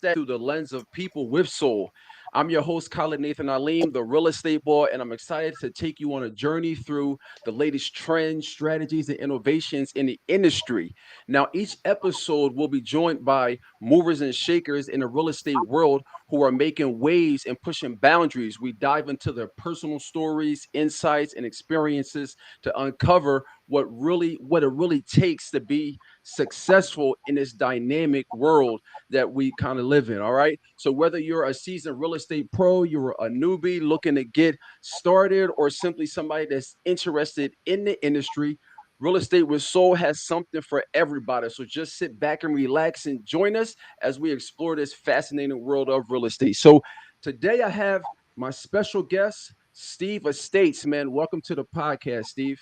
through the lens of people with soul. I'm your host, Khalid Nathan Aleem, the real estate boy, and I'm excited to take you on a journey through the latest trends, strategies, and innovations in the industry. Now, each episode will be joined by movers and shakers in the real estate world who are making waves and pushing boundaries. We dive into their personal stories, insights, and experiences to uncover what it really takes to be successful in this dynamic world that we kind of live in. All right. So whether you're a seasoned real estate pro, you're a newbie looking to get started, or simply somebody that's interested in the industry, Real Estate with Soul has something for everybody. So just sit back and relax and join us as we explore this fascinating world of real estate. So today I have my special guest, Steve Estates. Man, welcome to the podcast, Steve.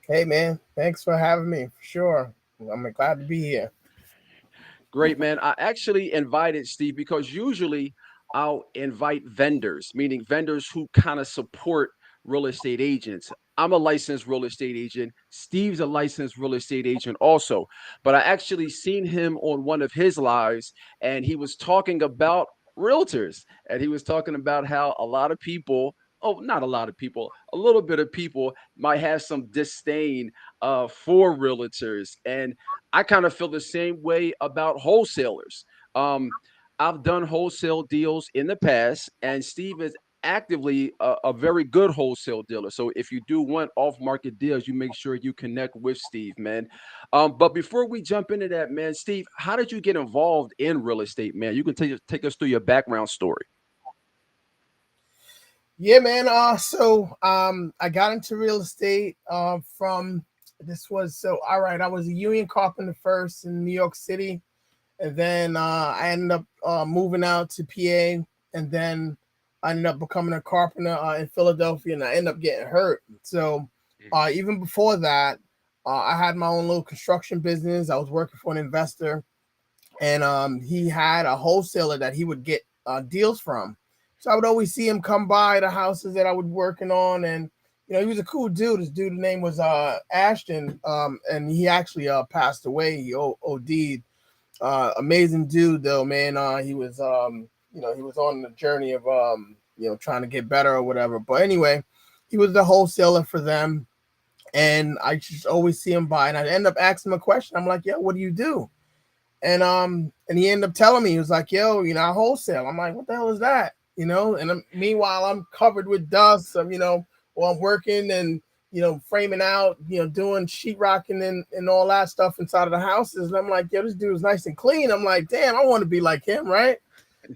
Hey man, thanks for having me. For sure, I'm glad to be here. Great, man. I actually invited Steve because usually I'll invite vendors, meaning vendors who kind of support real estate agents. I'm a licensed real estate agent. Steve's a licensed real estate agent also. But I actually seen him on one of his lives and he was talking about realtors and he was talking about how a lot of people, oh, not a lot of people, a little bit of people might have some disdain for realtors. And I kind of feel the same way about wholesalers. Um, I've done wholesale deals in the past, and Steve is actively a very good wholesale dealer. So if you do want off-market deals, you make sure you connect with Steve, man. But before we jump into that, man, Steve, how did you get involved in real estate, man? You can take us through your background story. Yeah, man. I got into real estate from this was so all right. I was a union carpenter first in New York City, and then I ended up moving out to PA, and then I ended up becoming a carpenter in Philadelphia, and I ended up getting hurt. So even before that, I had my own little construction business. I was working for an investor, and he had a wholesaler that he would get deals from. So I would always see him come by the houses that I was working on, and he was a cool dude. His dude's name was Ashton, and he actually passed away. He OD'd. Amazing dude though, man. He was he was on the journey of trying to get better or whatever. But anyway, he was the wholesaler for them, and I just always see him by, and I end up asking him a question. I'm like, "Yo, what do you do?" And he ended up telling me, he was like, "Yo, I wholesale." I'm like, "What the hell is that?" And meanwhile I'm covered with dust. While I'm working and framing out, doing sheetrocking and all that stuff inside of the houses. And I'm like, "Yo, this dude is nice and clean." I'm like, "Damn, I want to be like him, right?"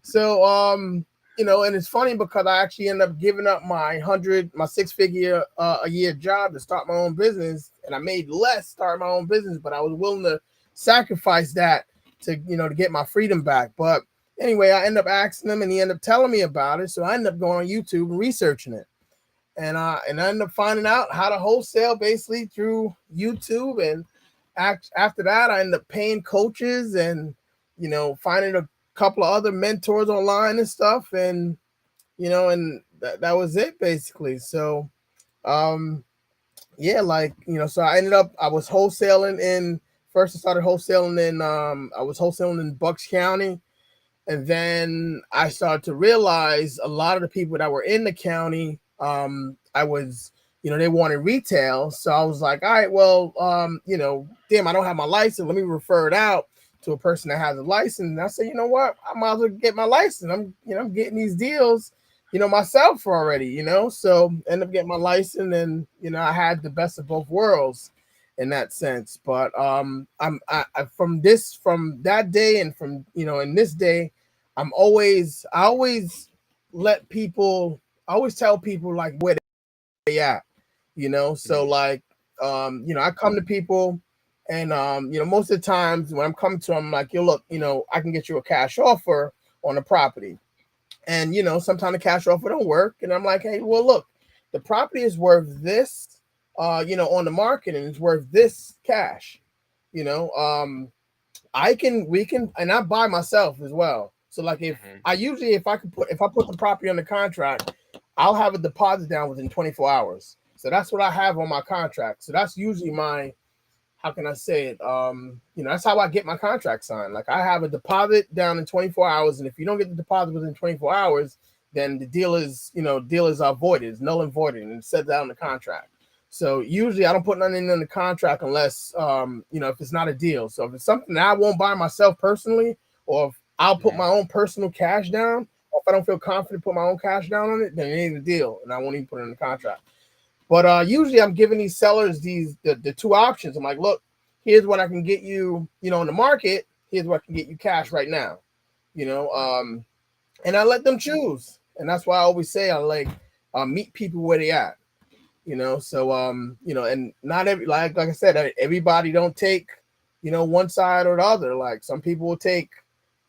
So and it's funny because I actually ended up giving up my 6-figure a year job to start my own business, and I made less starting my own business, but I was willing to sacrifice that to get my freedom back. But anyway, I ended up asking him, and he ended up telling me about it. So I ended up going on YouTube and researching it, and I ended up finding out how to wholesale basically through YouTube. And after that, I ended up paying coaches and finding a couple of other mentors online and stuff, and that was it basically. So um yeah, so I was wholesaling in first. I started wholesaling in I was wholesaling in Bucks County, and then I started to realize a lot of the people that were in the county, I was, they wanted retail. So I was like, all right, well, damn, I don't have my license. Let me refer it out to a person that has a license. And I said, you know what? I might as well get my license. I'm getting these deals, myself already, So end up getting my license, and I had the best of both worlds in that sense. But I from that day, and from in this day, I always let people I always tell people like where they at, so Mhm. like I come to people, and most of the times when I'm coming to them, I'm like, yo, look, I can get you a cash offer on a property. And sometimes the cash offer don't work, and I'm like, hey, well, look, the property is worth this, on the market, and it's worth this cash. You know, we can, and I buy myself as well. So like Mhm. if I put the property on the contract, I'll have a deposit down within 24 hours. So that's what I have on my contract. So that's usually how can I say it? That's how I get my contract signed. Like, I have a deposit down in 24 hours, and if you don't get the deposit within 24 hours, then the deal is voided, it's null and voided, and it says that on the contract. So usually I don't put nothing in the contract unless if it's not a deal. So if it's something that I won't buy myself personally, or if I'll put my Mhm. own personal cash down, or if I don't feel confident put my own cash down on it, then it ain't a deal, and I won't even put it in the contract. But usually I'm giving these sellers the two options. I'm like, look, here's what I can get you, in the market. Here's what I can get you cash right now. You know, Right. um, and I let them choose. And that's why I always say I like meet people where they at. And not every like I said, everybody don't take one side or the other. Like, some people will take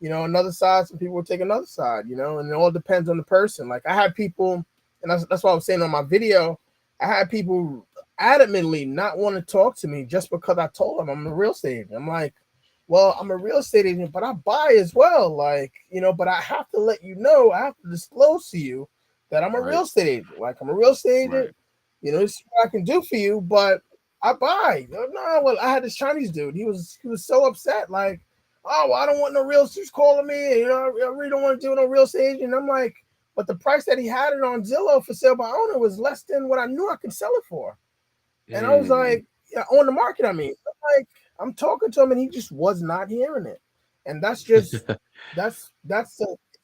another side, some people will take another side. And it all depends on the person. Like, I had people, and that's what I was saying on my video. I had people adamantly not want to talk to me just because I told them I'm a real estate agent. I'm like, well, I'm a real estate agent, but I buy as well. Like, but I have to let you know, I have to disclose to you that I'm a real Right. estate agent. Like, I'm a real estate agent. Right. This is what I can do for you, but I buy. No, well, I had this Chinese dude. He was so upset. Like, oh, well, I don't want no realtors calling me. I really don't want to do no real estate agent. I'm like, but the price that he had it on Zillow for sale by owner was less than what I knew I could sell it for. And I was Mm. like, yeah, on the market, I mean. I'm talking to him and he just was not hearing it. And that's it's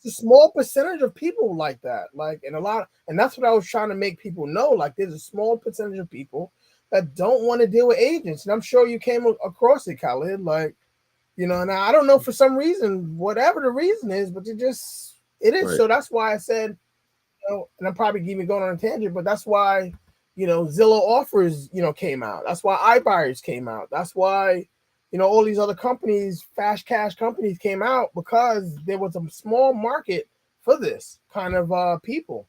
a small percentage of people like that. Like, and that's what I was trying to make people know. Like, there's a small percentage of people that don't want to deal with agents. And I'm sure you came across it, Khalid. Like, and I don't know, for some reason, whatever the reason is, but it is. Right. So that's why I said, and I'm probably even going on a tangent, but that's why, Zillow offers, came out. That's why iBuyers came out. That's why, all these other companies, fast cash companies, came out, because there was a small market for this kind of people.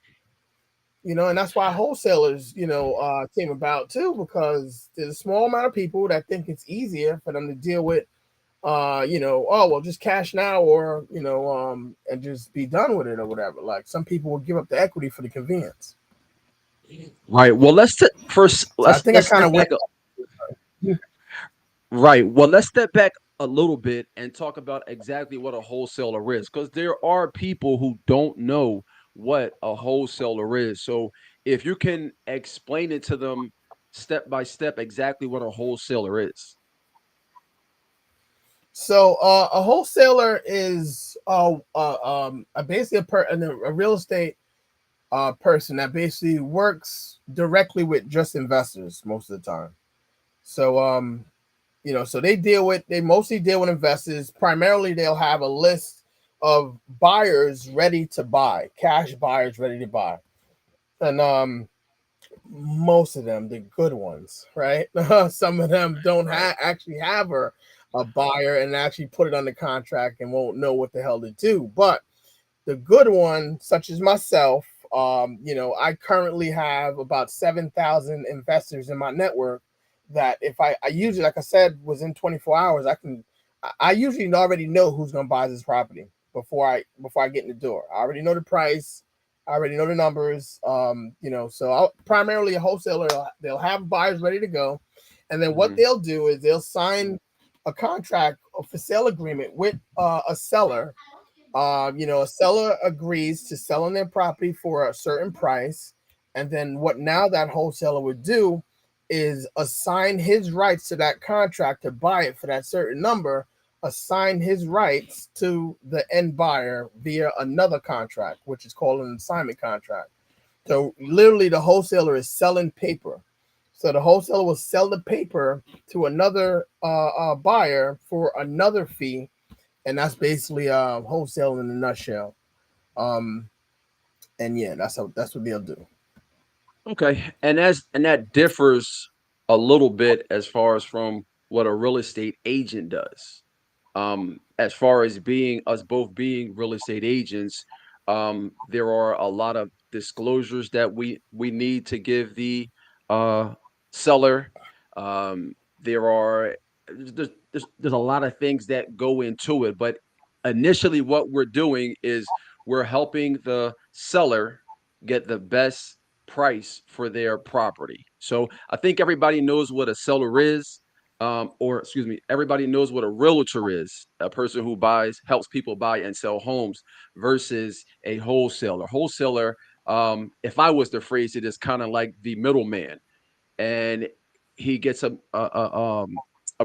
And that's why wholesalers, came about too, because there's a small amount of people that think it's easier for them to deal with oh, well, just cash now, or and just be done with it or whatever. Like, some people will give up the equity for the convenience. Right. Well, first So I think I let's kind step of went. back. Right. Well, let's step back a little bit and talk about exactly what a wholesaler is, because there are people who don't know what a wholesaler is. So, if you can explain it to them step by step exactly what a wholesaler is. So a wholesaler is basically a real estate person that basically works directly with just investors most of the time. So so they mostly deal with investors. Primarily, they'll have a list of buyers ready to buy, cash buyers ready to buy. And most of them, the good ones, right? Some of them don't Right. actually have a buyer and actually put it under contract and won't know what the hell to do. But the good one, such as myself, I currently have about 7,000 investors in my network that, if I usually, like I said, was in 24 hours, I usually already know who's going to buy this property before I get in the door. I already know the price. I already know the numbers. So primarily a wholesaler, they'll have buyers ready to go. And then what Hmm. they'll do is they'll sign a contract, a for sale agreement with a seller. A seller agrees to selling their property for a certain price, and then what now that wholesaler would do is assign his rights to that contract to buy it for that certain number, assign his rights to the end buyer via another contract, which is called an assignment contract. So literally, the wholesaler is selling paper. So the wholesaler will sell the paper to another buyer for another fee, and that's basically wholesale in a nutshell. Um, and yeah, that's what they'll do. Okay. And that differs a little bit as far as from what a real estate agent does. As far as being us both being real estate agents, there are a lot of disclosures that we need to give the uh, seller. There are there's a lot of things that go into it, but initially, what we're doing is we're helping the seller get the best price for their property. So I think everybody knows what a seller is. or excuse me, everybody knows what a realtor is, a person who helps people buy and sell homes versus a wholesaler. Wholesaler, if I was to phrase it, is kind of like the middleman, and he gets a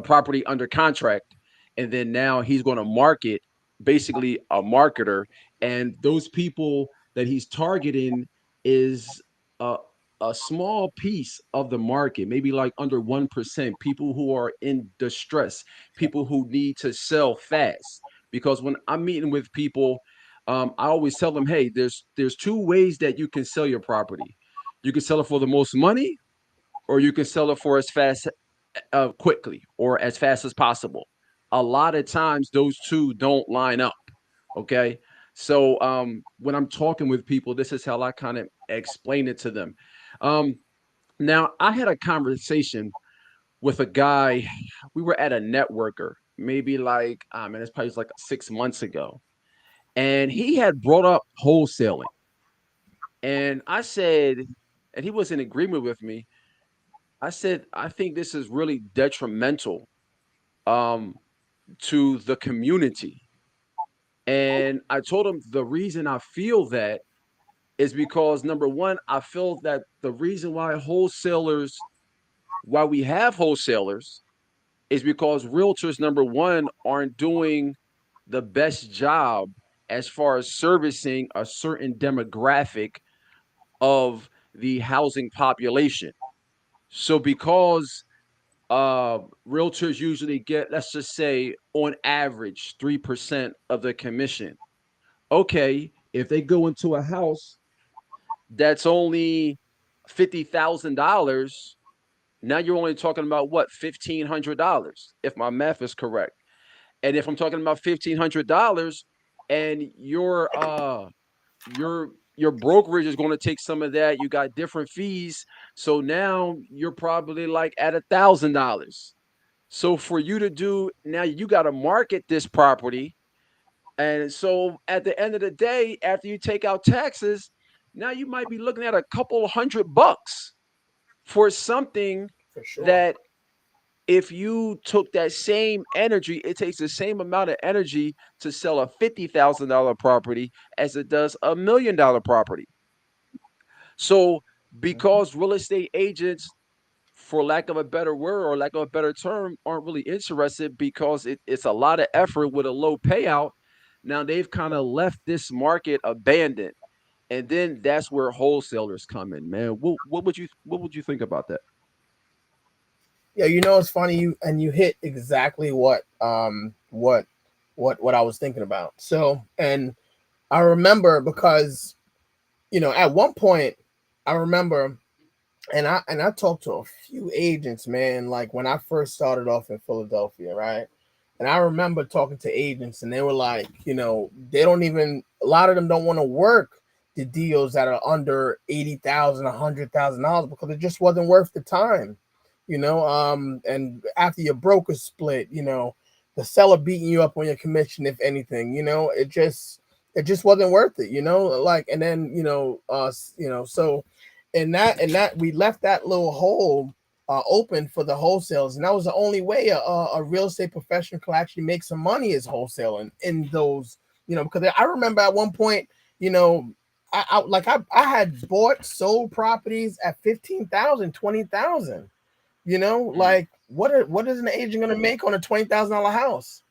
property under contract, and then now he's going to market, basically a marketer, and those people that he's targeting is a a small piece of the market, maybe like under 1%, people who are in distress, people who need to sell fast. Because when I'm meeting with people, I always tell them, hey, there's two ways that you can sell your property. You can sell it for the most money, or you can sell it for as fast, quickly, or as fast as possible. A lot of times those two don't line up. Okay. So when I'm talking with people, this is how I kind of explain it to them. Um, Now, I had a conversation with a guy. We were at a networker, maybe like, man, it's probably like 6 months ago. And he had brought up wholesaling. And I said, and he was in agreement with me. I said, I think this is really detrimental, um, to the community. And I told him the reason I feel that is because, number one, I feel that the reason why we have wholesalers, is because realtors, number one, aren't doing the best job as far as servicing a certain demographic of the housing population. So because realtors usually get, let's just say, on average, 3% of the commission. Okay, if they go into a house that's only $50,000, now you're only talking about what, $1,500, if my math is correct. And if I'm talking about $1,500, and your brokerage is going to take some of that, you got different fees, so now you're probably like at $1,000. So for you to do, now you got to market this property. And so at the end of the day, after you take out taxes, now you might be looking at a couple $100 for something for sure. that, if you took that same energy, it takes the same amount of energy to sell a $50,000 property as it does $1 million property. So Mhm. because real estate agents, for lack of a better word or lack of a better term, aren't really interested because it's a lot of effort with a low payout. Now they've kind of left this market abandoned, and then that's where wholesalers come in. Man, what would you think about that? Yeah, it's funny, you hit exactly what I was thinking about. So, and I remember because at one point I remember, and I talked to a few agents, man, like when I first started off in Philadelphia, right? And I remember talking to agents, and they were like, they don't even, a lot of them don't want to work the deals that are under 80,000, $100,000 because it just wasn't worth the time, and after your broker split, the seller beating you up on your commission, if anything, it just wasn't worth it, like, and then, so and that we left that little hole open for the wholesales, and that was the only way a real estate professional could actually make some money is wholesaling in those, because I remember at one point, you know, I had bought sold properties at 15,000, 20,000. Mm, Like what is an agent gonna make on a $20,000 house?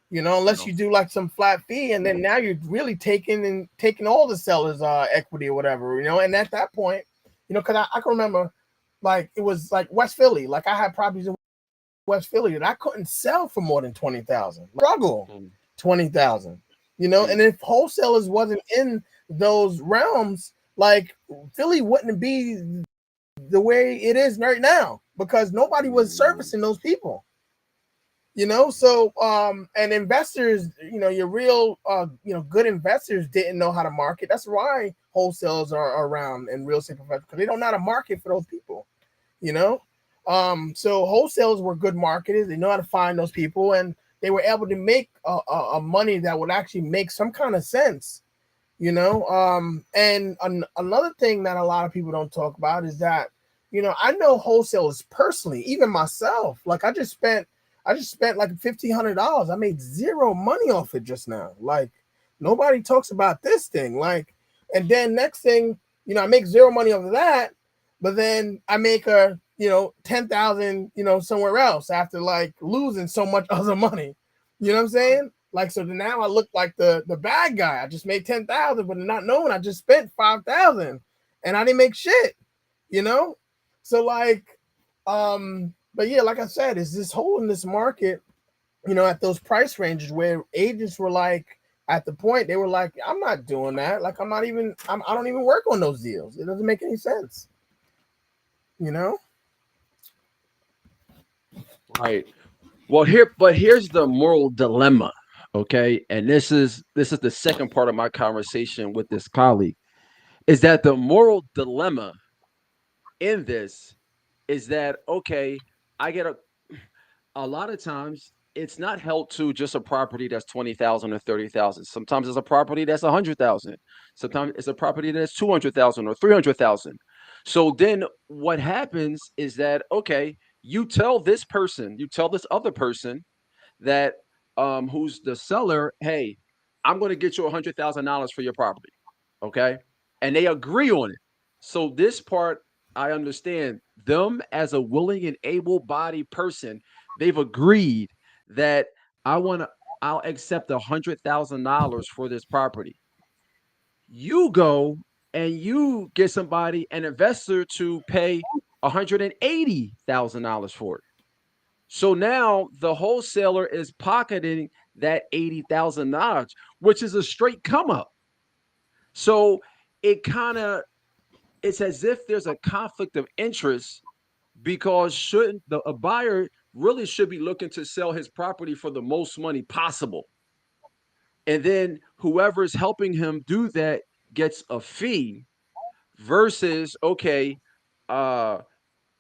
Unless no. you do like some flat fee, and then now you're really taking all the sellers' equity or whatever, And at that point, because I can remember, like it was like West Philly, like I had properties in West Philly that I couldn't sell for more than 20,000. Struggle Mm, 20,000. And mm, if wholesalers wasn't in those realms, like Philly wouldn't be the way it is right now because nobody was mm, servicing those people. So and investors, your real good investors didn't know how to market. That's why wholesales are around in real estate professionals, because they don't know how to market for those people. you know so wholesales were good marketers. They know how to find those people, and they were able to make a money that would actually make some kind of sense. And another thing that a lot of people don't talk about is that I know wholesalers personally, even myself. Like I just spent like $1,500. I made zero money off it just now. Like nobody talks about this thing. Like, and then next thing, I make zero money off of that, but then I make 10,000, somewhere else after like losing so much other money. You know what I'm saying? Like, so now I look like the bad guy. I just made 10,000, but not knowing I just spent 5,000 and I didn't make shit, you know? So like, but yeah, like I said, is this hole in this market, at those price ranges where agents were like, at the point they were like, I'm not doing that. Like, I don't even work on those deals. It doesn't make any sense, you know? Right. Well, here's the moral dilemma. Okay. And this is the second part of my conversation with this colleague is that the moral dilemma in this is that okay, I get a lot of times it's not held to just a property that's 20,000 or 30,000. Sometimes it's a property that's 100,000. Sometimes it's a property that's 200,000 or 300,000. So then what happens is that okay, you tell this other person that who's the seller, hey, I'm going to get you $100,000 for your property, okay, and they agree on it. So this part I understand them as a willing and able-bodied person, they've agreed that I want to. I'll accept $100,000 for this property. You go and you get somebody, an investor, to pay $180,000 for it. So now the wholesaler is pocketing that $80,000, which is a straight come up. So it kind of it's as if there's a conflict of interest because shouldn't the a buyer really should be looking to sell his property for the most money possible. And then whoever is helping him do that gets a fee versus okay, uh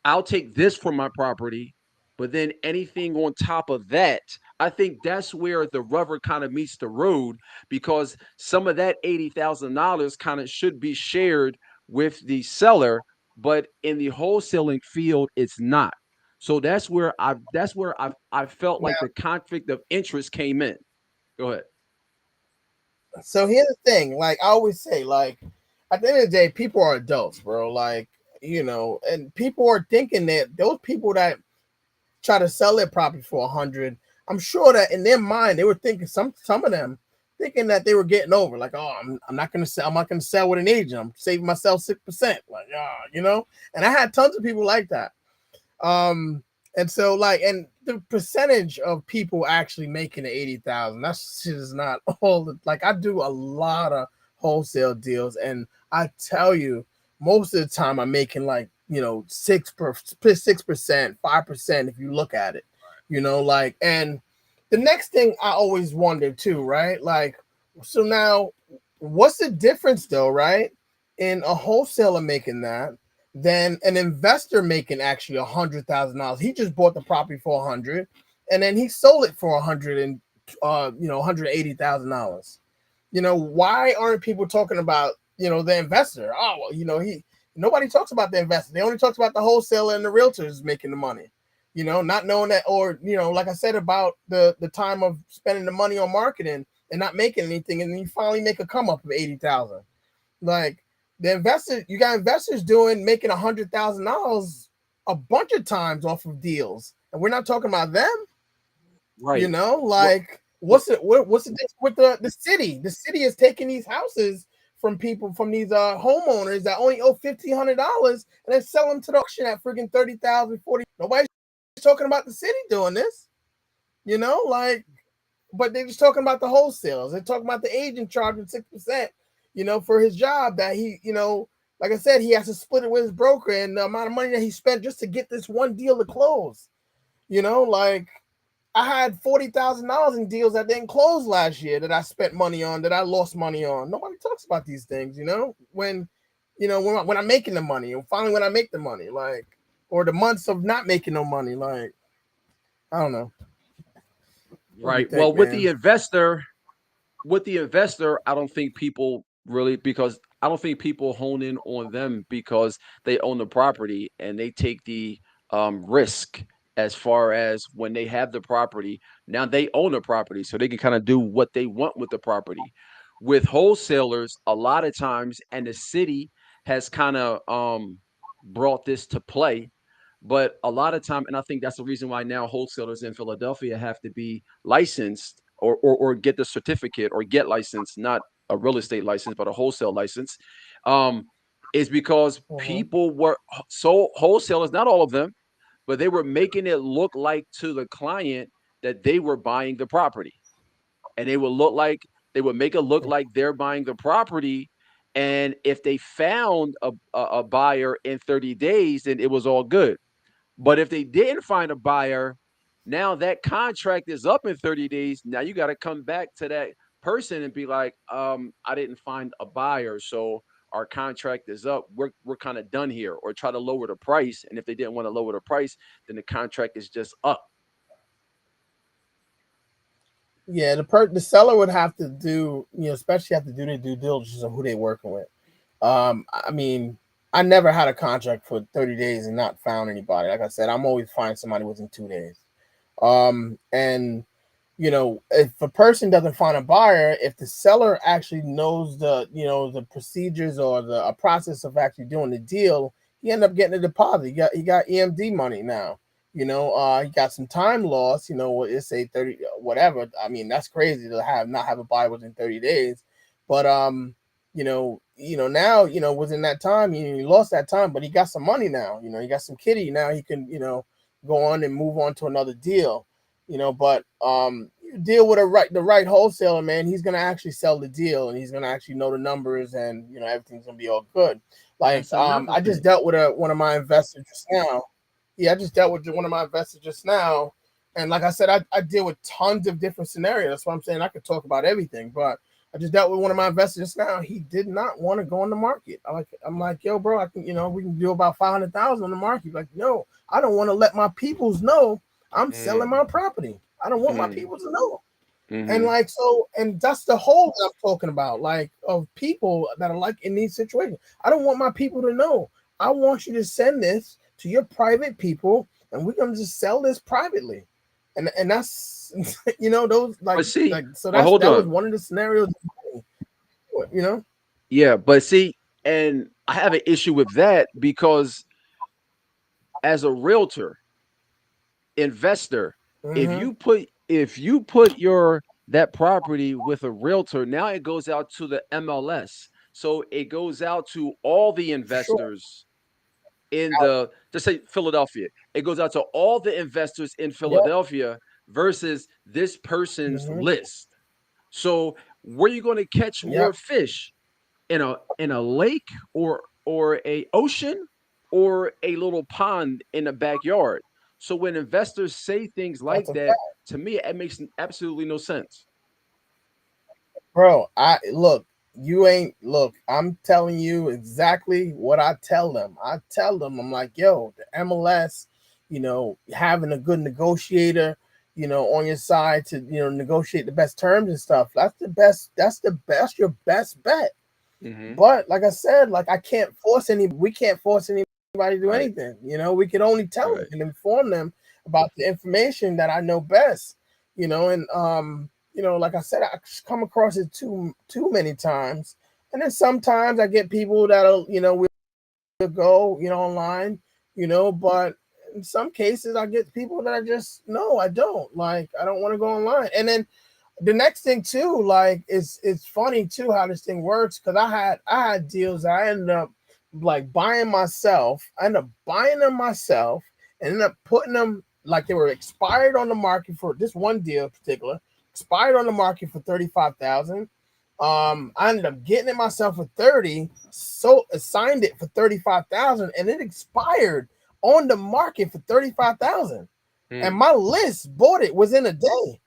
I'll take this for my property, but then anything on top of that, I think that's where the rubber kind of meets the road because some of that $80,000 kind of should be shared with the seller, but in the wholesaling field, it's not. So that's where I felt like the conflict of interest came in. Go ahead. So here's the thing, like I always say, like at the end of the day, people are adults, bro. Like, and people are thinking that those people that try to sell their property for 100, I'm sure that in their mind they were thinking some of them thinking that they were getting over, like, oh, I'm not gonna sell, I'm not gonna sell with an agent, I'm saving myself 6%, like, and I had tons of people like that. Um, and so like, and the percentage of people actually making the 80,000, that shit is not all like I do a lot of wholesale deals, and I tell you, most of the time I'm making like 6%, 5% if you look at it, like, and the next thing I always wonder too, right? Like, so now, what's the difference though, right? In a wholesaler making that than an investor making actually $100,000. He just bought the property for 100, and then he sold it for 100 and $180,000. Why aren't people talking about the investor? Oh well, he nobody talks about the investor. They only talks about the wholesaler and the realtors making the money. Not knowing that, or like I said about the time of spending the money on marketing and not making anything, and then you finally make a come up of 80,000. Like, the investor, you got investors making $100,000 a bunch of times off of deals, and we're not talking about them. Right. Well, Like, well, what's the difference with the city? The city is taking these houses from people, from these homeowners that only owe $1,500, and then sell them to the auction at freaking 30,000, 40. Nobody's talking about the city doing this. Like, but they're just talking about the wholesales. They're talking about the agent charging 6%, for his job that he, like I said, he has to split it with his broker, and the amount of money that he spent just to get this one deal to close. Like, I had $40,000 in deals that didn't close last year that I spent money on, that I lost money on. Nobody talks about these things, when I'm making the money, and finally when I make the money, like, or the months of not making no money, like, I don't know. What do you right. think, Well, man? with the investor, I don't think people really because I don't think people hone in on them because they own the property and they take the risk as far as when they have the property. Now they own the property, so they can kind of do what they want with the property. With wholesalers, a lot of times, and the city has kind of brought this to play. But a lot of time, and I think that's the reason why now wholesalers in Philadelphia have to be licensed or get the certificate or get licensed, not a real estate license, but a wholesale license, um, is because Mhm. people were so wholesalers, not all of them, but they were making it look like to the client that they were buying the property, and they would make it look like they're buying the property. And if they found a buyer in 30 days, then it was all good. But if they didn't find a buyer, now that contract is up in 30 days. Now you got to come back to that person and be like, I didn't find a buyer, so our contract is up. We're kind of done here, or try to lower the price. And if they didn't want to lower the price, then the contract is just up. Yeah, the seller would have to do, especially have to do their due diligence on who they're working with. I mean, I never had a contract for 30 days and not found anybody. Like I said, I'm always finding somebody within 2 days. And if a person doesn't find a buyer, if the seller actually knows the procedures or the a process of actually doing the deal, he end up getting a deposit. He got EMD money now. He got some time loss. It's say 30, whatever. I mean, that's crazy to not have a buyer within 30 days. But now, within that time, he lost that time, but he got some money now. He got some kitty now. He can, go on and move on to another deal. But you deal with the right wholesaler, man. He's gonna actually sell the deal, and he's gonna actually know the numbers, and everything's gonna be all good. Like That's another I just thing. dealt with one of my investors just now. Yeah, I just dealt with one of my investors just now, and like I said, I deal with tons of different scenarios. That's why I'm saying I could talk about everything, but I just dealt with one of my investors just now. He did not want to go on the market. I'm like, yo, bro, I can, we can do about 500,000 on the market. Like, no, I don't want to let my peoples know I'm selling Mm, my property. I don't want my mm, people to know. And mm-hmm. like so, and that's the whole I'm talking about, like of people that are like in these situations. I don't want my people to know. I want you to send this to your private people, and we're gonna just sell this privately. And that's those But see, like so but hold that was on. one of the scenarios. You know. Yeah, but see, and I have an issue with that because as a realtor, investor, Mm-hmm. if you put your that property with a realtor, now it goes out to the MLS. So it goes out to all the For sure. investors in the, just say Philadelphia. It goes out to all the investors in Yep. Philadelphia versus this person's Mm-hmm. list. So where are you going to catch more Yep. fish? In a lake, or a ocean, or a little pond in the backyard. So when investors say things like That's a that, fact, to me it makes absolutely no sense. bro. I look. You ain't look. I'm telling you exactly what I tell them. I tell them, I'm like, yo, the MLS, having a good negotiator, on your side to negotiate the best terms and stuff. That's the best. That's the best. Your best bet. Hmm. But like I said, like I can't force any. We can't force anybody to do Right, anything. We can only tell them right. and inform them about the information that I know best. And like I said, I come across it too many times, and then sometimes I get people that'll will go online, but in some cases I get people that I just no, I don't like. I don't want to go online, and then the next thing too, like it's funny too how this thing works because I had deals that I ended up like buying myself. I ended up buying them myself and ended up putting them like they were expired on the market for this one deal in particular, expired on the market for 35,000. I ended up getting it myself for 30, so assigned it for 35,000, and it expired on the market for 35,000. And Mm. my list bought it within a day.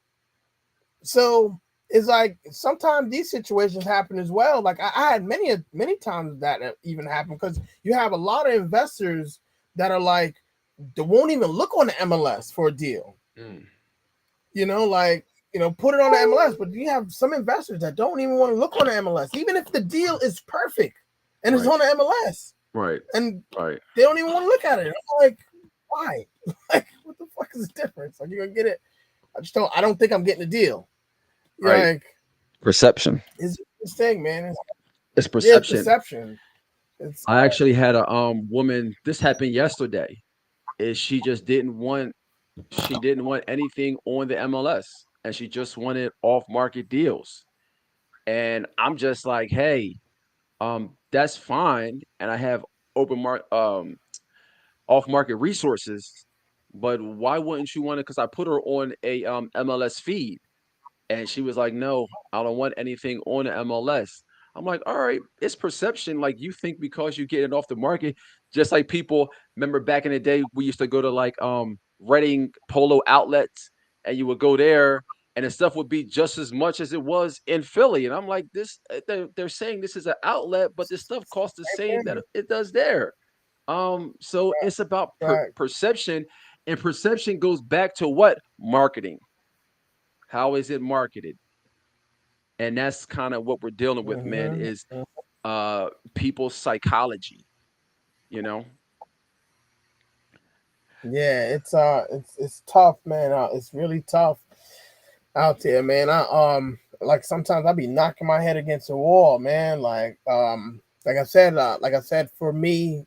So it's like sometimes these situations happen as well. Like I had many times that even happened because you have a lot of investors that are like they won't even look on the MLS for a deal. Mm. Like put it on the MLS, but you have some investors that don't even want to look on the MLS, even if the deal is perfect. and it's Right. on the MLS, Right. and Right. they don't even want to look at it. I'm like, why? Like, what the fuck is the difference? Like, you're gonna get it? I just don't. I don't think I'm getting a deal. You're Right. like, Perception. is this thing, man? It's Yeah, it's perception. perception. It's I actually had a woman. This happened yesterday. Is she didn't want anything on the MLS, and she just wanted off market deals. And I'm just like, hey, that's fine. And I have open market off market resources, but why wouldn't you want it? Because I put her on a MLS feed. And she was like, "No, I don't want anything on the MLS." I'm like, "All right, it's perception. Like you think because you get it off the market, just like people remember back in the day, we used to go to like Reading Polo outlets, and you would go there, and the stuff would be just as much as it was in Philly. And I'm like, this they're saying this is an outlet, but this stuff costs the same that it does there. So it's about right. perception, and perception goes back to what marketing. How is it marketed? And that's kind of what we're dealing with, man, Mm-hmm. is people's psychology, you know. Yeah, it's tough, man. It's really tough out there, man. Like sometimes I be knocking my head against the wall, man. Like I said, for me,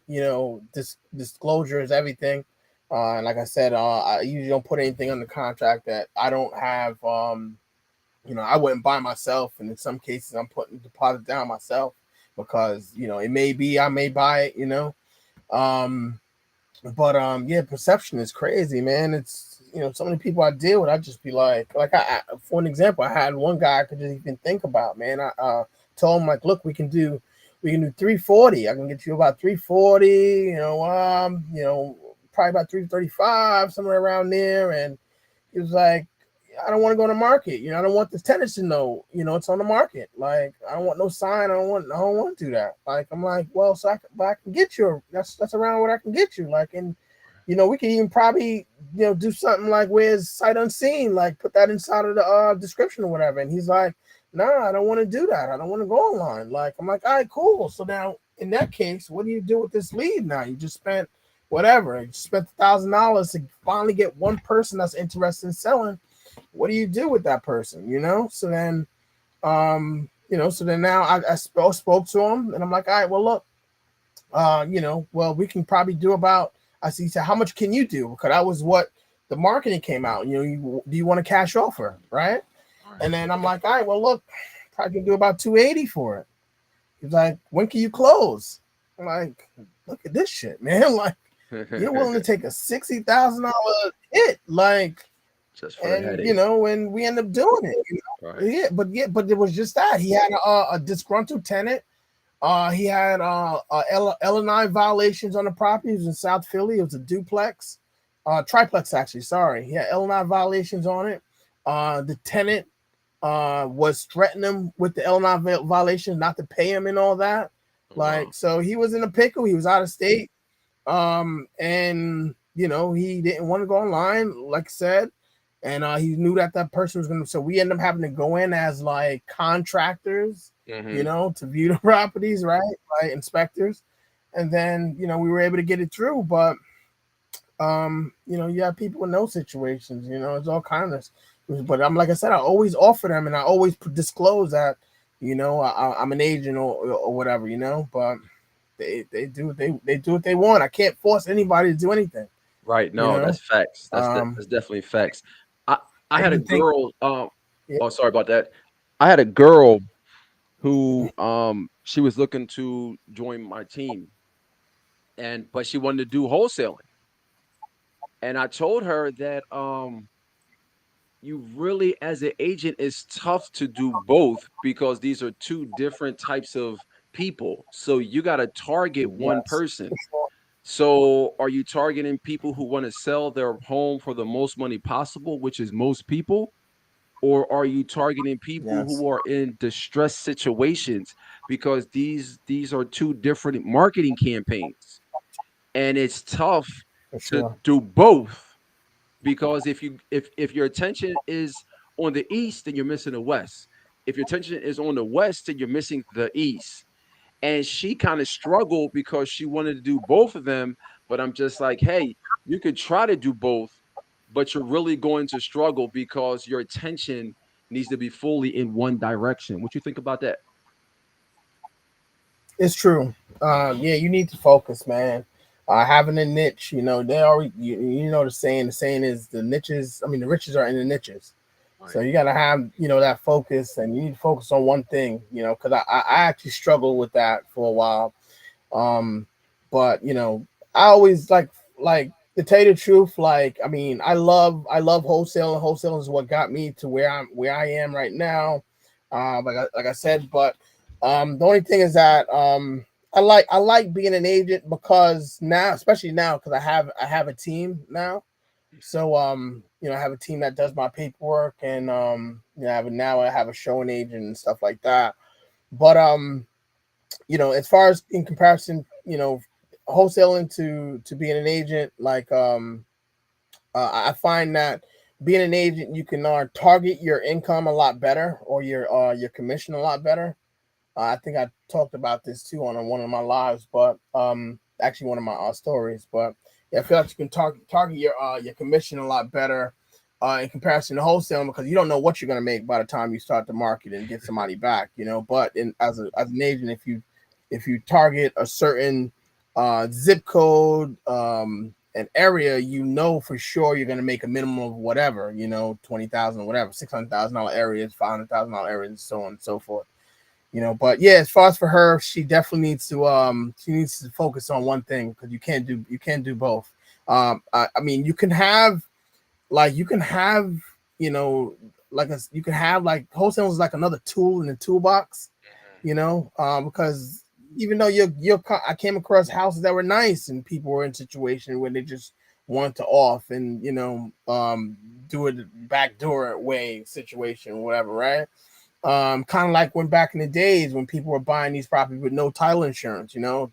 disclosure is everything. And like I said, I usually don't put anything on the contract that I don't have. I wouldn't buy myself, and in some cases, I'm putting deposit down myself because it may be I may buy it. Um, but yeah, perception is crazy, man. It's so many people I deal with. I just be like for an example, I had one guy I could just even think about, man. I told him like, look, we can do 340. I can get you about 340. Probably about 335, somewhere around there. And he was like, I don't want to go to market. I don't want the tenants to know, it's on the market. Like, I don't want no sign. I don't want to do that. Like, I'm like, well, I can get you. That's around what I can get you. Like, and we can even probably, do something like where's sight unseen, like put that inside of the description or whatever. And he's like, nah, I don't want to do that. I don't want to go online. Like, I'm like, all right, cool. So now in that case, what do you do with this lead now? You just spent whatever. You spent $1,000 to finally get one person that's interested in selling. What do you do with that person? So then now I spoke to him, and I'm like, all right, well, look, well, we can probably do about. He said, how much can you do? Because that was what the marketing came out. Do you want a cash offer, right? And then I'm like, all right, well, look, probably can do about 280 for it. He's like, when can you close? I'm like, look at this shit, man. Like, you're willing to take a $60,000 hit, like. Just for the And headache. when we end up doing it, Right. but it was just that he had a disgruntled tenant. He had L&I violations on the property. It was in South Philly. It was a duplex, triplex actually. Sorry, he had L&I violations on it. The tenant was threatening him with the L&I violation, not to pay him and all that. Oh, Like, wow. so he was in a pickle. He was out of state, and he didn't want to go online, like I said. And he knew that person was going to. So we ended up having to go in as like contractors, Hmm. to view the properties, right? Like inspectors. And then we were able to get it through. But you have people in those situations. It's all kinds of. But I'm like I said, I always offer them, and I always disclose that I'm an agent or whatever. But they do what they want. I can't force anybody to do anything. Right. You No, know. that's facts. Um, That's definitely facts. I I I had a even think. girl. Yeah. Oh, sorry about that. I had a girl who she was looking to join my team, and but she wanted to do wholesaling, and I told her that you really as an agent it's tough to do both because these are two different types of people. So you got to target one Yes. person. So are you targeting people who want to sell their home for the most money possible, which is most people? Or are you targeting people Yes. who are in distressed situations? Because these are two different marketing campaigns. And it's tough For to sure. do both because if your attention is on the east, then you're missing the west. If your attention is on the west, then you're missing the east. And she kind of struggled because she wanted to do both of them. But I'm just like, hey, you could try to do both, but you're really going to struggle because your attention needs to be fully in one direction. What you think about that? It's true. Yeah, you need to focus, man. Having a niche, they already, you know, the saying is the niches. I mean, the riches are in the niches. So Right. you gotta have, that focus, and you need to focus on one thing, because I actually struggled with that for a while. Um, but I always like to tell you the truth. Like, I mean, I love wholesale, and wholesale is what got me to where I am right now. Like I said, but the only thing is that I like being an agent because now, especially now, because I have a team now. So I have a team that does my paperwork, and I have a showing agent and stuff like that. But as far as in comparison, wholesaling to being an agent, like I find that being an agent, you can target your income a lot better, or your commission a lot better. I think I talked about this too on one of my lives, but actually one of my stories. But yeah, I feel like you can target your commission a lot better in comparison to wholesaling, because you don't know what you're going to make by the time you start the market and get somebody back. But as an agent, if you target a certain zip code, an area, for sure you're going to make a minimum of whatever, 20,000 or whatever, $600,000 areas, $500,000 areas, and so on and so forth. But yeah, as far as for her, she needs to focus on one thing, because you can't do both. I mean, you can have you know you can have, like, wholesale is like another tool in the toolbox, because even though I came across houses that were nice, and people were in situations where they just want to off, and do it backdoor way situation, whatever, right? Kind of like when back in the days when people were buying these properties with no title insurance, and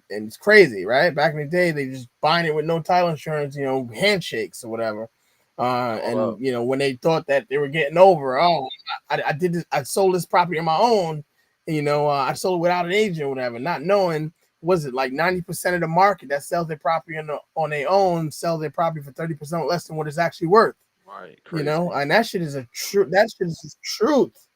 it's crazy, right? Back in the day, they just buying it with no title insurance, handshakes or whatever. Hold And up. when they thought that they were getting over, oh, I did this, I sold this property on my own, and, I sold it without an agent or whatever, not knowing, was it like 90% of the market that sells their property on their own sells their property for 30% less than what it's actually worth. Right. Crazy. And that shit is that shit is just truth.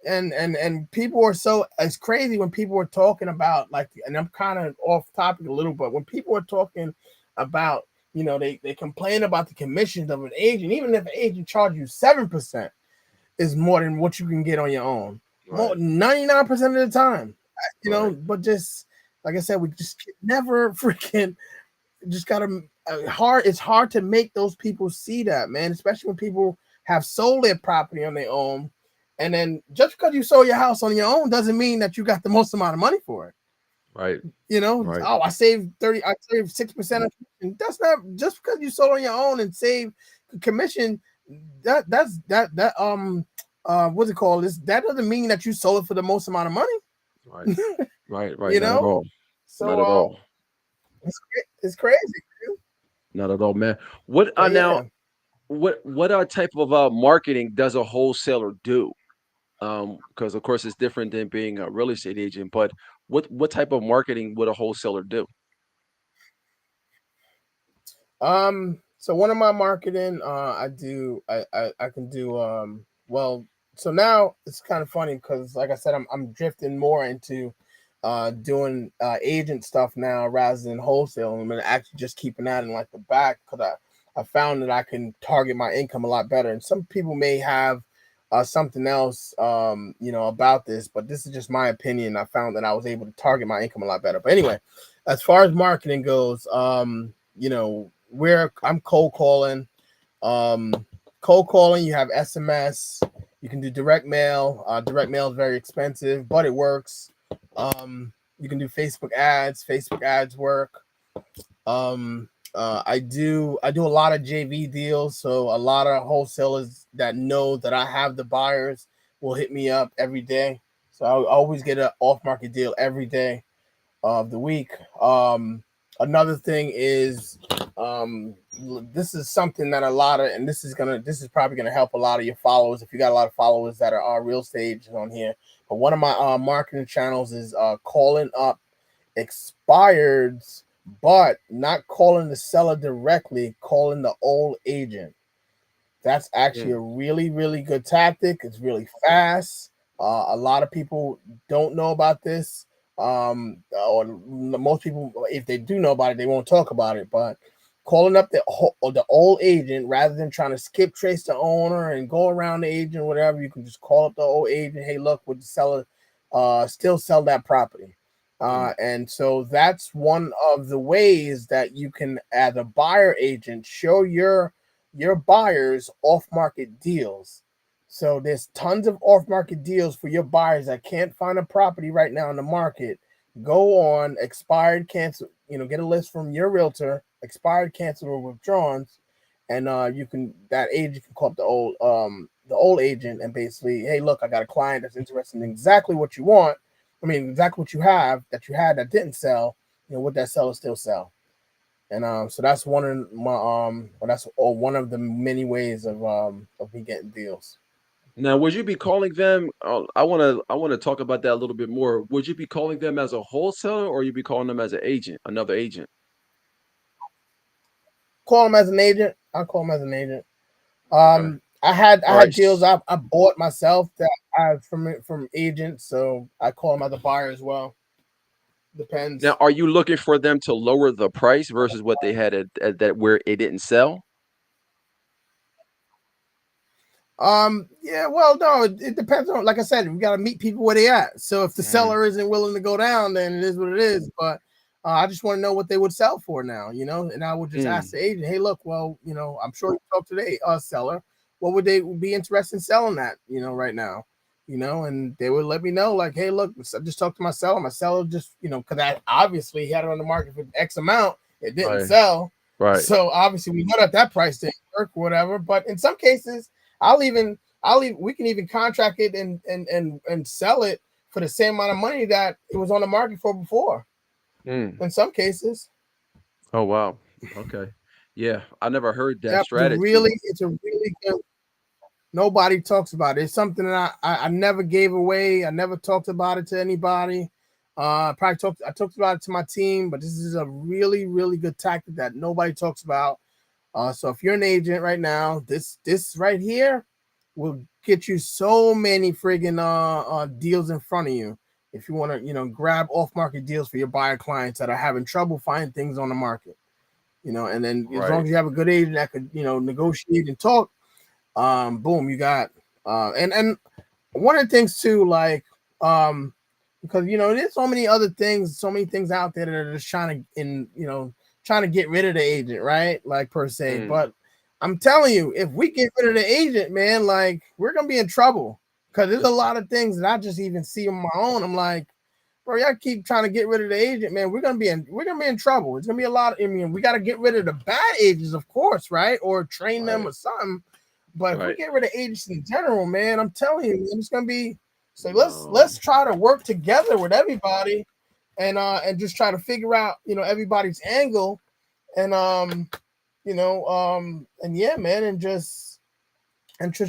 And people are so, it's crazy when people are talking about, like, and I'm kind of off topic a little, but when people are talking about, they complain about the commissions of an agent, even if an agent charges you 7%, is more than what you can get on your own. More Right. 99% of the time. Right. But just like I said, we just never freaking just gotta hard. It's hard to make those people see that, man. Especially when people have sold their property on their own, and then just because you sold your house on your own doesn't mean that you got the most amount of money for it. Right. Right. Oh, I saved 30. I saved 6% of commission. That's not just because you sold on your own and saved commission. What's it called? That doesn't mean that you sold it for the most amount of money. Right. Right. Right. you Not at know. all. Not So at all. it's crazy. Not at all, man. What But now? yeah. What type of marketing does a wholesaler do? Because of course it's different than being a real estate agent. But what type of marketing would a wholesaler do? So one of my marketing, I do, I can do, well, so now it's kind of funny because, like I said, I'm drifting more into, doing, agent stuff now rather than wholesale. I'm gonna actually just keeping that in like the back, because I found that I can target my income a lot better. And some people may have, something else, about this, but this is just my opinion. I found that I was able to target my income a lot better. But anyway, as far as marketing goes, where I'm cold calling. Um, Cold calling, you have SMS. You can do direct mail. Direct mail is very expensive, but it works. You can do Facebook ads. Facebook ads work. I do a lot of JV deals, so a lot of wholesalers that know that I have the buyers will hit me up every day. So I always get an off market deal every day of the week. Another thing is, um, this is something that a lot of, and this is probably gonna help a lot of your followers if you got a lot of followers that are real estate agents on here. But one of my marketing channels is calling up expireds, but not calling the seller directly, calling the old agent. That's actually a Mm, really, really good tactic. It's really fast. A lot of people don't know about this. Or most people, if they do know about it, they won't talk about it. But calling up the old agent rather than trying to skip trace the owner and go around the agent, or whatever, you can just call up the old agent. Hey, look, would the seller still sell that property? mm, And so that's one of the ways that you can, as a buyer agent, show your buyers off market deals. So there's tons of off market deals for your buyers that can't find a property right now in the market. Go on expired, cancel, get a list from your realtor, expired, cancel, or withdrawals, and you can that agent can call up the old agent and basically, hey, look, I got a client that's interested in exactly what you want. I mean, exactly what you have that you had that didn't sell. Would that seller still sell? And so that's one of my well, that's one of the many ways of me getting deals. now, would you be calling them? I want to talk about that a little bit more. Would you be calling them as a wholesaler, or you be calling them as an agent, another agent? Call them as an agent. I call them as an agent. Okay. I All right. had deals I bought myself that I from agents, so I call them as a buyer as well. Now, Depends. are you looking for them to lower the price versus what they had at that where it didn't sell? Yeah, well, no, it depends on, like I said, we got to meet people where they at. So if the Mm, seller isn't willing to go down, then it is what it is. But I just want to know what they would sell for now, and I would just ask mm, the agent, hey, look, well, I'm sure you talked to the seller. What would they be interested in selling that, right now? And they would let me know, like, hey, look, I just talked to my seller. My seller just, because I obviously he had it on the market for X amount, it didn't right, sell. right. So obviously we know that price didn't work or whatever. But in some cases, I'll even we can even contract it and sell it for the same amount of money that it was on the market for before. Mm. In some cases, Oh, wow. Okay. Yeah, I never heard that yep, strategy. it's a really good. Nobody talks about it. It's something that I never gave away. I never talked about it to anybody. I talked about it to my team, but this is a really really good tactic that nobody talks about. So if you're an agent right now, this right here will get you so many friggin' deals in front of you. If you want to, grab off market deals for your buyer clients that are having trouble finding things on the market, and then as long Right. as you have a good agent that could, negotiate and talk, boom, you got. And one of the things too, like, because there's so many things out there that are just trying to get rid of the agent, right? Like, per se. Mm. But I'm telling you, if we get rid of the agent, man, like, we're gonna be in trouble. Because there's a It's lot of things that I just even see on my own. I'm like, bro, y'all keep trying to get rid of the agent, man. We're gonna be in trouble. It's gonna be a lot. I mean, we got to get rid of the bad agents, of course, right? Or train them right, or something. But if we right. get rid of agents in general, man, I'm telling you, it's gonna be. So No. let's try to work together with everybody, and just try to figure out, everybody's angle, and and yeah, man, and just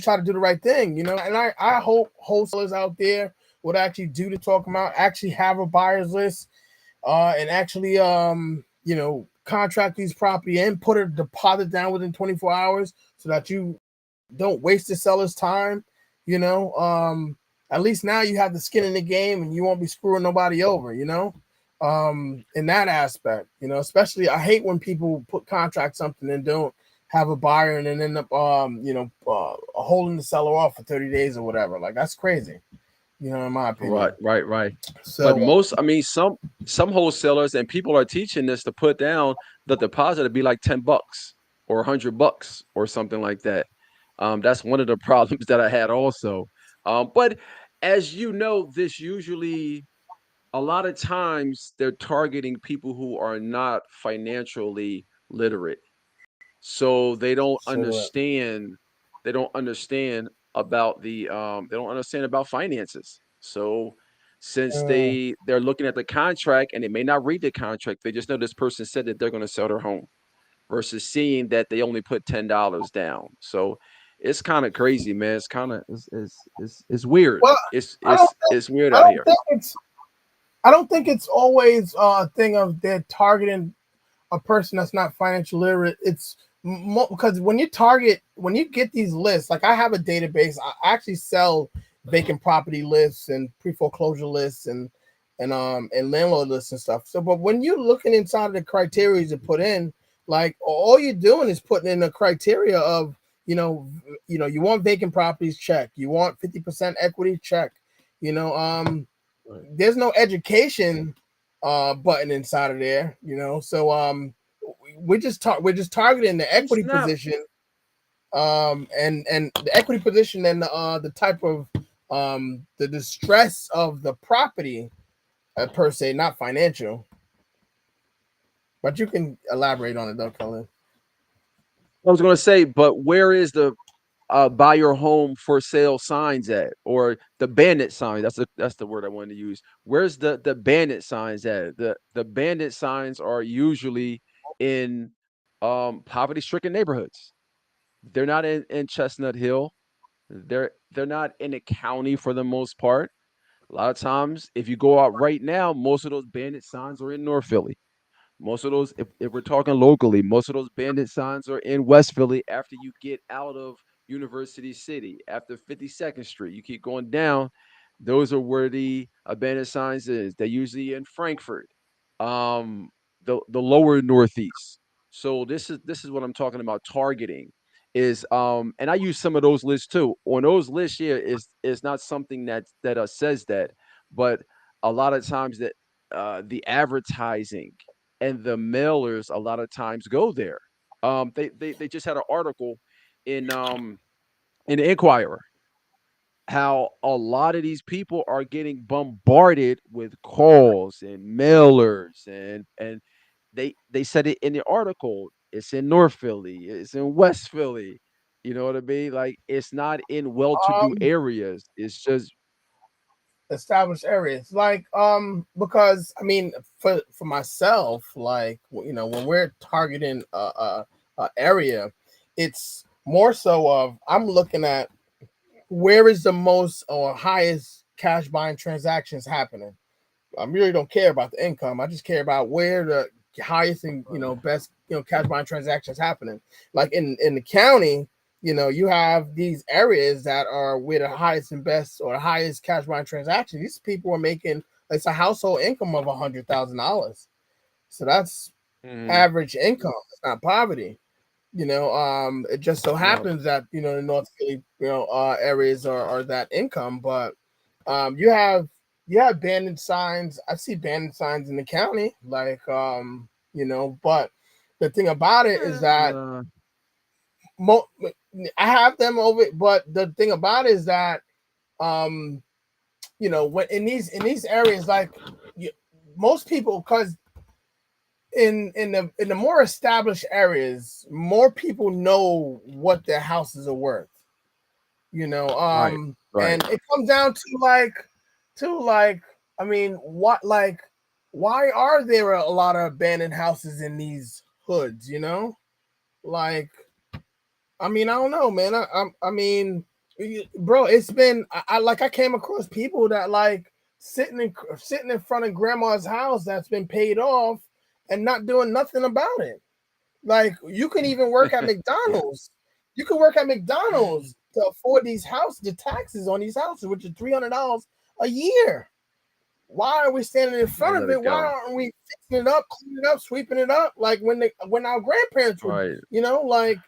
try to do the right thing, And I hope wholesalers out there would actually do the talk about, actually have a buyer's list, and actually contract these property and put a deposit down within 24 hours so that you don't waste the seller's time. You know, at least now you have the skin in the game and you won't be screwing nobody over. In that aspect. Especially I hate when people put contract something and don't have a buyer and then end up holding the seller off for 30 days or whatever. Like, that's crazy. In my Right, opinion. right, right. But So most, I mean, some wholesalers and people are teaching this to put down the deposit to be like $10 or $100 or something like that. That's one of the problems that I had also. But as you know, this usually a lot of times they're targeting people who are not financially literate. So so they don't understand about they don't understand about finances. So since Mm. they're looking at the contract and they may not read the contract. They just know this person said that they're going to sell their home versus seeing that they only put $10 down. So it's kind of crazy, man. It's kind of it's weird. Well, I don't think It's weird I out don't here. think it's I don't think it's always a thing of they're targeting a person that's not financially literate. It's because when you get these lists, like I have a database. I actually sell vacant property lists and pre foreclosure lists and landlord lists and stuff. So, but when you're looking inside of the criteria to put in, like all you're doing is putting in the criteria of you know you want vacant properties, check. You want 50% equity, check. You know, Right. there's no education button inside of there, so we're just targeting the Oh equity snap! position, and the equity position and the type of the distress of the property, per se, not financial. But you can elaborate on it though, Colin. I was going to say, but where is the buy your home for sale signs at, or the bandit sign? That's the word I wanted to use. Where's the bandit signs at? The bandit signs are usually in poverty stricken neighborhoods. They're not in Chestnut Hill. They're not in a county for the most part. A lot of times, if you go out right now, most of those bandit signs are in North Philly. Most of those, if we're talking locally, most of those bandit signs are in West Philly after you get out of University City, after 52nd Street. You keep going down, those are where the bandit signs is. They're usually in Frankfurt, um, the lower northeast. So this is what I'm talking about targeting is and I use some of those lists too. On those lists here is not something that says that, but a lot of times that the advertising and the mailers a lot of times go there. They just had an article in the Inquirer how a lot of these people are getting bombarded with calls and mailers and they said it in the article. It's in North Philly, it's in West Philly. You know what I mean? Like it's not in well-to-do um areas. It's just Established areas, like, because I mean, for myself, like, when we're targeting a area, it's more so of I'm looking at where is the most or highest cash buying transactions happening. I really don't care about the income. I just care about where the highest and best cash buying transactions happening. Like in the county, you have these areas that are where the highest and best or the highest cash buying transactions. These people are making, it's a household income of $100,000. So that's mhm, average income. It's not poverty. It just so no, happens that the North Philly areas are that income, but you have banded signs. I see banded signs in the county, like, but the thing about it is that nah, mo- I have them over, but the thing about it is that um when in these areas, like, you, most people, because in the more established areas, more people know what their houses are worth. right, right, And it comes down to like, I mean, what like why are there a lot of abandoned houses in these hoods? Like, I mean, I don't know, man. I mean, bro, it's been I came across people that, like, sitting in front of grandma's house that's been paid off and not doing nothing about it. Like, you can even work at McDonald's. You can work at McDonald's to afford these houses, the taxes on these houses, which is $300 a year. Why are we standing in and front let of it it? Why go. aren't we fixing it up, cleaning it up, sweeping it up, like when our grandparents would, Right, like,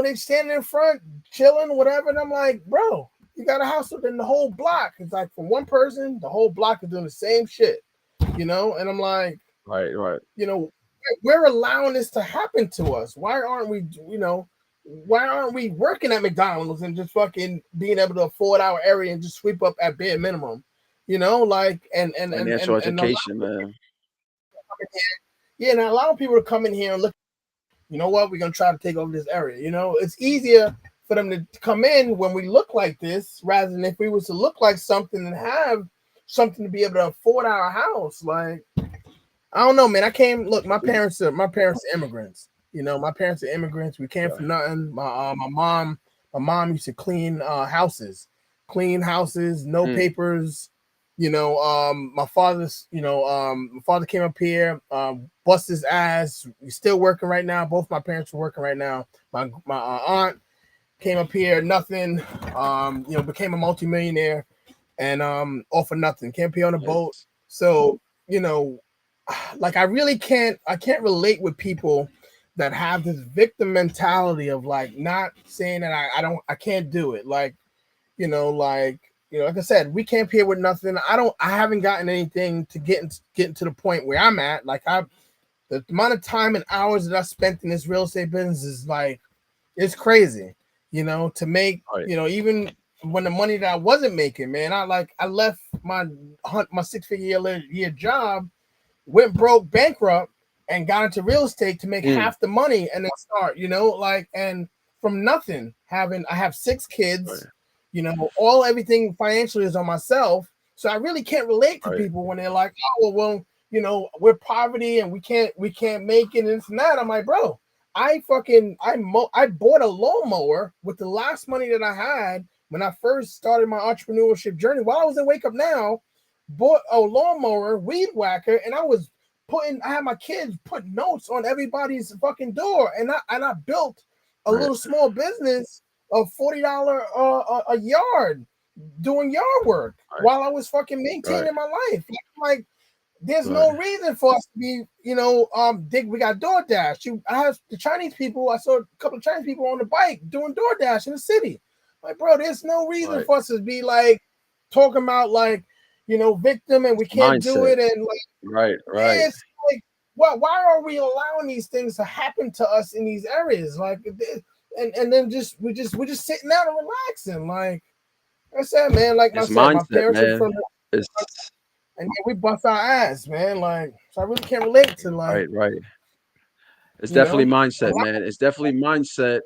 they standing in front, chilling, whatever. And I'm like, bro, you got a house within the whole block. It's like, for one person, the whole block is doing the same shit, And I'm like, right, right. you know, we're allowing this to happen to us. Why aren't we working at McDonald's and just fucking being able to afford our area and just sweep up at bare minimum? Like, Financial and a lot education, man. yeah, and a lot of people are coming here and look. You know what? We're gonna try to take over this area. It's easier for them to come in when we look like this, rather than if we was to look like something and have something to be able to afford our house. Like, I don't know, man. I came. Look, my parents are immigrants. My parents are immigrants. We came Okay. from nothing. My mom used to clean houses, no Mm, papers. My father came up here, bust his ass. He's still working right now. Both my parents are working right now. My aunt came up here, nothing. Became a multimillionaire, and all for nothing. Came up here on a boat. nice. So you know, like I can't relate with people that have this victim mentality of like not saying that I can't do it. Like I said, we came here with nothing. I haven't gotten anything to getting to the point where I'm at. The amount of time and hours that I spent in this real estate business is like, it's crazy. To make, Right. even when the money that I wasn't making, man, I left my 6 figure year job, went broke, bankrupt, and got into real estate to make Mm, half the money and then start, and from nothing, I have six right. kids, all everything financially is on myself. So I really can't relate to Right. people when they're like, oh well, we're poverty and we can't make it and this and that. I'm like, bro, I bought a lawnmower with the last money that I had when I first started my entrepreneurship journey while I was in Wake Up Now, bought a lawnmower, weed whacker, and I had my kids put notes on everybody's fucking door, and I built a Right. little small business of $40 a yard doing yard work Right. while I was fucking Right. maintaining my life. Like, there's Right. no reason for us to be, we got DoorDash. I have the Chinese people. I saw a couple of Chinese people on the bike doing DoorDash in the city. Like, bro, there's no reason Right. for us to be like talking about like, victim and we It's can't do mindset. it. And like, Right. Right. it's like, why are we allowing these things to happen to us in these areas? Like, and then we're just sitting down and relaxing. Like I said, man, like I It's said, my mindset, parents are man. from, It's and yeah, we bust our ass, man. Like, so I really can't relate to like, right. Right. It's you definitely know, mindset, man. It's definitely mindset.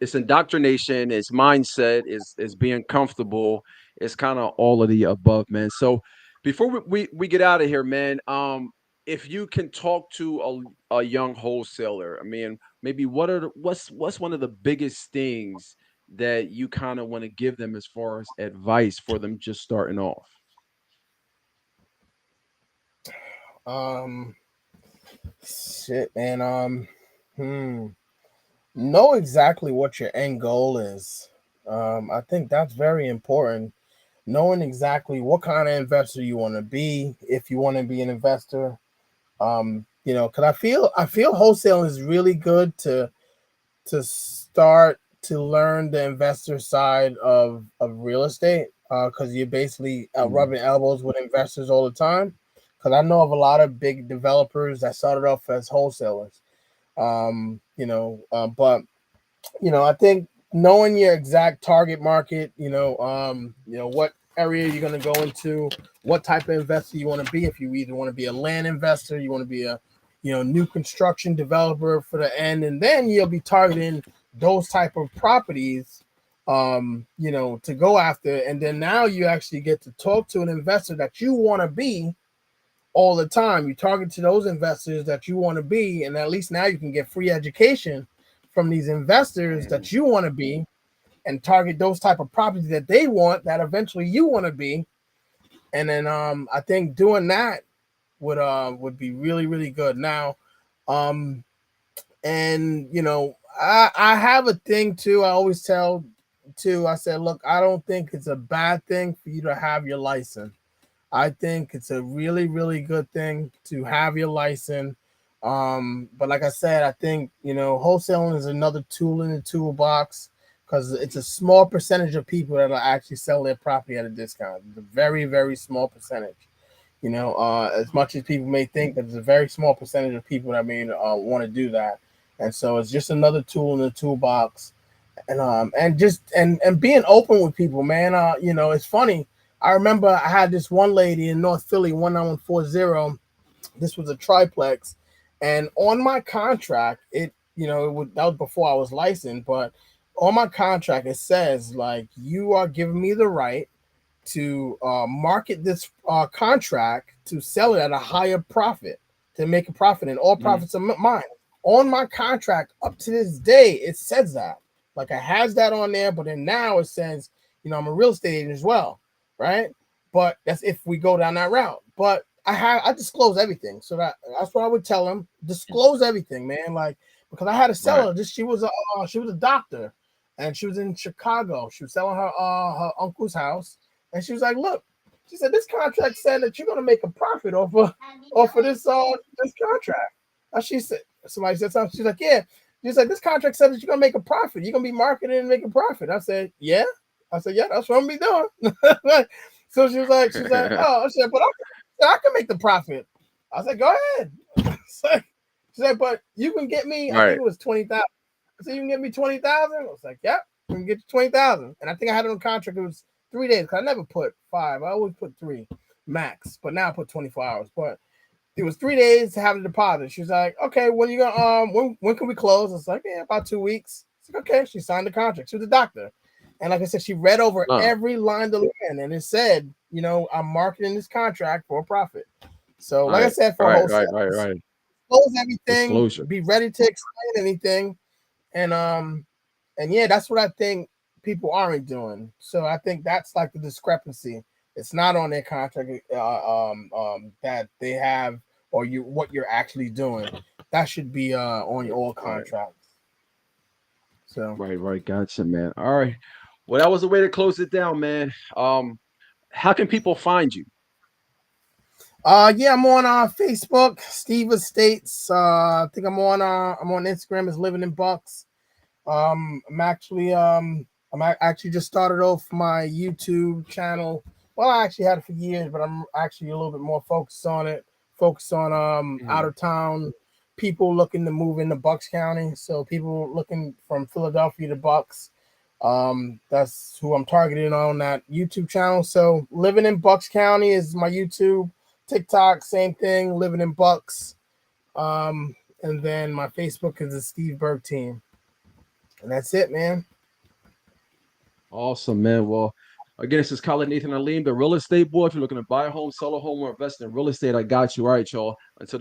It's indoctrination, it's mindset, it's being comfortable, it's kind of all of the above, man. So before we get out of here, man, if you can talk to a young wholesaler, I mean, maybe what's one of the biggest things that you kind of want to give them as far as advice for them just starting off? um, shit, man. Hmm, know exactly what your end goal is. I think that's very important. Knowing exactly what kind of investor you want to be, if you want to be an investor. Because I feel wholesaling is really good to start to learn the investor side of real estate, because you're basically Mm, rubbing elbows with investors all the time. Because I know of a lot of big developers that started off as wholesalers. But I think knowing your exact target market, what area you're going to go into, what type of investor you want to be. If you either want to be a land investor, you want to be a, new construction developer for the end, and then you'll be targeting those type of properties, to go after. And then now you actually get to talk to an investor that you want to be all the time. You target to those investors that you want to be, and at least now you can get free education from these investors mm, that you want to be, and target those type of properties that they want that eventually you want to be. And then I think doing that would be really really good. Now, um and I have a thing too. I always tell too. I said, look, I don't think it's a bad thing for you to have your license. I think it's a really, really good thing to have your license. But like I said, I think, wholesaling is another tool in the toolbox, because it's a small percentage of people that will actually sell their property at a discount. It's a very, very small percentage. As much as people may think that there's a very small percentage of people that may want to do that. And so it's just another tool in the toolbox, and just and being open with people, man. It's funny. I remember I had this one lady in North Philly, 19140. This was a triplex, and on my contract, that was before I was licensed, but on my contract it says like you are giving me the right to market this contract to sell it at a higher profit to make a profit, and all Mhm. profits are mine. On my contract, up to this day, it says that. Like it has that on there, but then now it says, I'm a real estate agent as well, right? But that's if we go down that route. But I disclose everything, so that's what I would tell him. Disclose everything, man. Like because I had a Right. seller. Just she was a doctor, and she was in Chicago. She was selling her uncle's house, and she was like, "Look," she said, "this contract said that you're gonna make a profit off of this contract." And she said, somebody said something. She's like, "Yeah." She's like, "This contract said that you're gonna make a profit. You're gonna be marketing and make a profit." I said, "Yeah." I said, "Yeah, that's what I'm gonna be doing." So she was like, "Oh," I said, I can make the profit." I said, "Go ahead." She said, "But you can get me." I think Right. it was 20,000. I said, "You can get me 20,000." I was like, "Yep, we can get you 20,000." And I think I had it on contract. It was 3 days because I never put 5. I always put 3 max, but now I put 24 hours. But it was 3 days to have the deposit. She was like, "Okay, when you gonna when can we close?" I was like, "Yeah, about 2 weeks." She's like, "Okay." She signed the contract. She was a doctor, and like I said, she read over Uh, every line of land, and it said, "I'm marketing this contract for a profit." So, like I right. said, for Right. wholesale, Right. Right. Right. close everything, Disclosure. be ready to explain anything, and yeah, that's what I think people aren't doing. So I think that's like the discrepancy. It's not on their contract that they have, or you what you're actually doing. That should be on your old Right. contracts. So Right. Right. Gotcha, man. All right. Well, that was the way to close it down, man. How can people find you? yeah, I'm on Facebook, Steve Estates. I think I'm on Instagram as Living in Bucks. I'm actually just started off my YouTube channel. Well, I actually had it for years, but I'm actually a little bit more focused on it. Focused on out Mhm. of town people looking to move into Bucks County. So people looking from Philadelphia to Bucks. That's who I'm targeting on that YouTube channel. So living in Bucks County is my YouTube. TikTok, same thing. Living in Bucks. Um, and then my Facebook is the Steve Berg Team. And that's it, man. Awesome, man. Well, again, this is Khalid Nathan Aleem, the real estate boy. If you're looking to buy a home, sell a home, or invest in real estate, I got you. All right, y'all. Until the